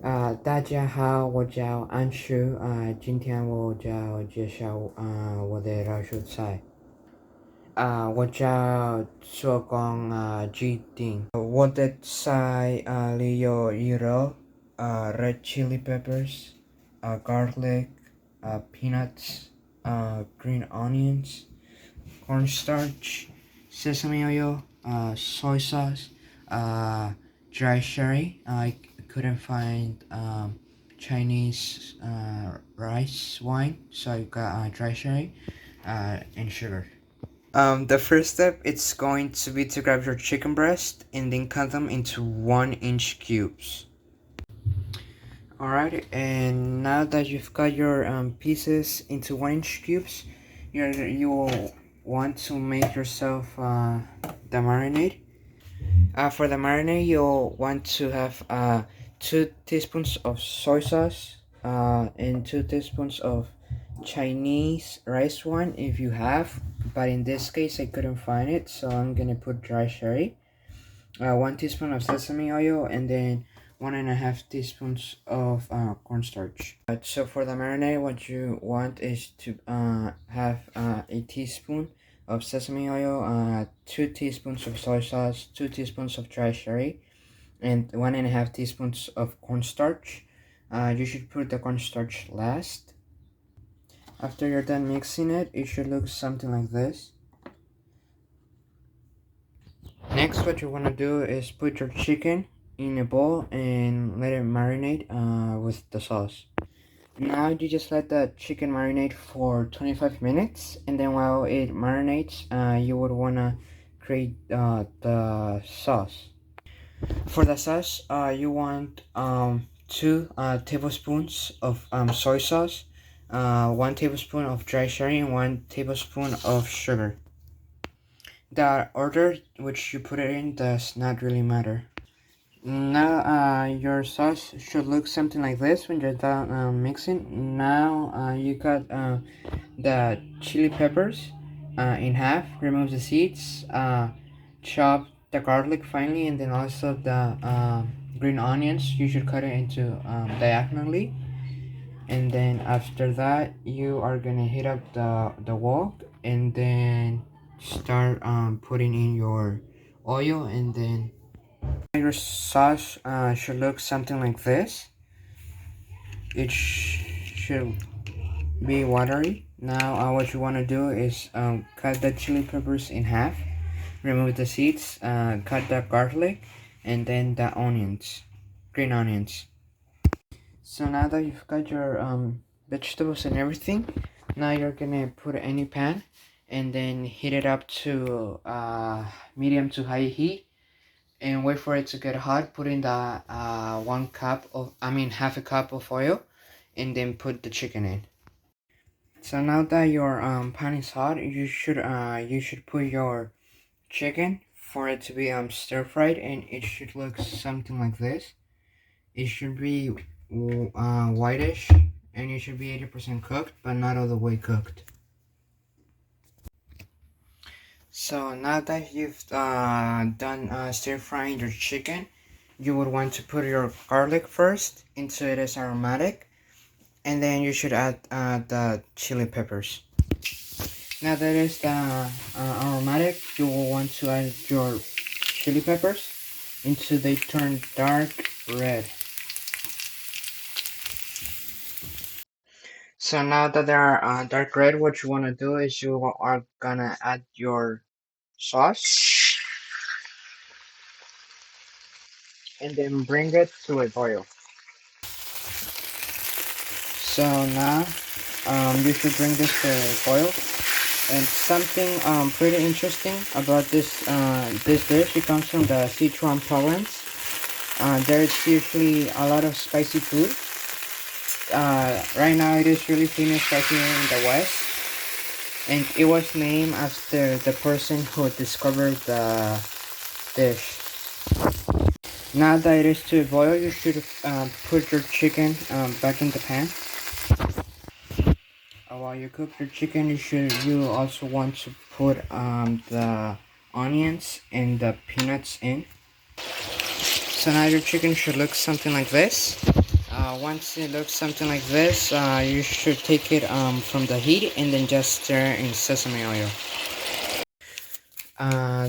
大家好，我叫安叔。今天我要介绍我的热蔬菜。我叫做工鸡丁。我的菜里有鱼肉red chili peppers, garlic, peanuts, green onions, cornstarch, sesame oil, soy sauce, dry sherry. I couldn't find Chinese rice wine, so I got dry sherry and sugar. The first step it's going to be to grab your chicken breast and then cut them into 1-inch cubes. Alright, and now that you've got your pieces into 1-inch cubes, you will want to make yourself the marinade. For the marinade, you'll want to have 2 teaspoons of soy sauce and 2 teaspoons of Chinese rice wine if you have, but in this case I couldn't find it, so I'm gonna put dry sherry, 1 teaspoon of sesame oil, and then 1.5 teaspoons of cornstarch. So for the marinade, what you want is to have a teaspoon of sesame oil, 2 teaspoons of soy sauce, 2 teaspoons of dry sherry, and 1.5 teaspoons of cornstarch. You should put the cornstarch last. After you're done mixing it, it should look something like this. Next, what you want to do is put your chicken in a bowl and let it marinate with the sauce. Now you just let the chicken marinate for 25 minutes, and then while it marinates, you would want to create the sauce. For the sauce, you want 2 tablespoons of soy sauce, 1 tablespoon of dry sherry, and 1 tablespoon of sugar. The order which you put it in does not really matter. Now your sauce should look something like this when you're done mixing. Now you cut the chili peppers in half, remove the seeds, chop the garlic finely, and then also the green onions. You should cut it into diagonally, and then after that you are gonna heat up the wok, and then start putting in your oil, and then your sauce should look something like this. It should be watery. Now what you want to do is cut the chili peppers in half, remove the seeds, cut the garlic, and then the onions, green onions. So now that you've got your vegetables and everything, now you're gonna put it in a pan and then heat it up to medium to high heat and wait for it to get hot. Put in the half a cup of oil, and then put the chicken in. So now that your pan is hot, you should put your chicken for it to be stir fried, and it should look something like this. It should be whitish, and it should be 80% cooked, but not all the way cooked. So now that you've done stir frying your chicken, you would want to put your garlic first into it as aromatic, and then you should add the chili peppers. Now that is the aromatic, you will want to add your chili peppers until they turn dark red. So now that they are dark red, what you want to do is you are gonna add your sauce and then bring it to a boil. So now you should bring this to a boil. And something pretty interesting about this dish, it comes from the Sichuan province. There's usually a lot of spicy food. Right now it is really famous right here in the West, and it was named after the person who discovered the dish. Now that it is to a boil, you should put your chicken back in the pan. While you cook your chicken, you also want to put the onions and the peanuts in. So now your chicken should look something like this. Once it looks something like this, you should take it from the heat and then just stir in sesame oil.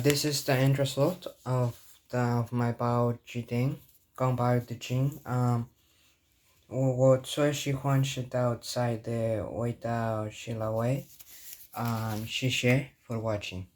This is the end result of my bao thing, 刚包的筋。我最喜欢吃到菜的味道是辣味。谢谢 for watching.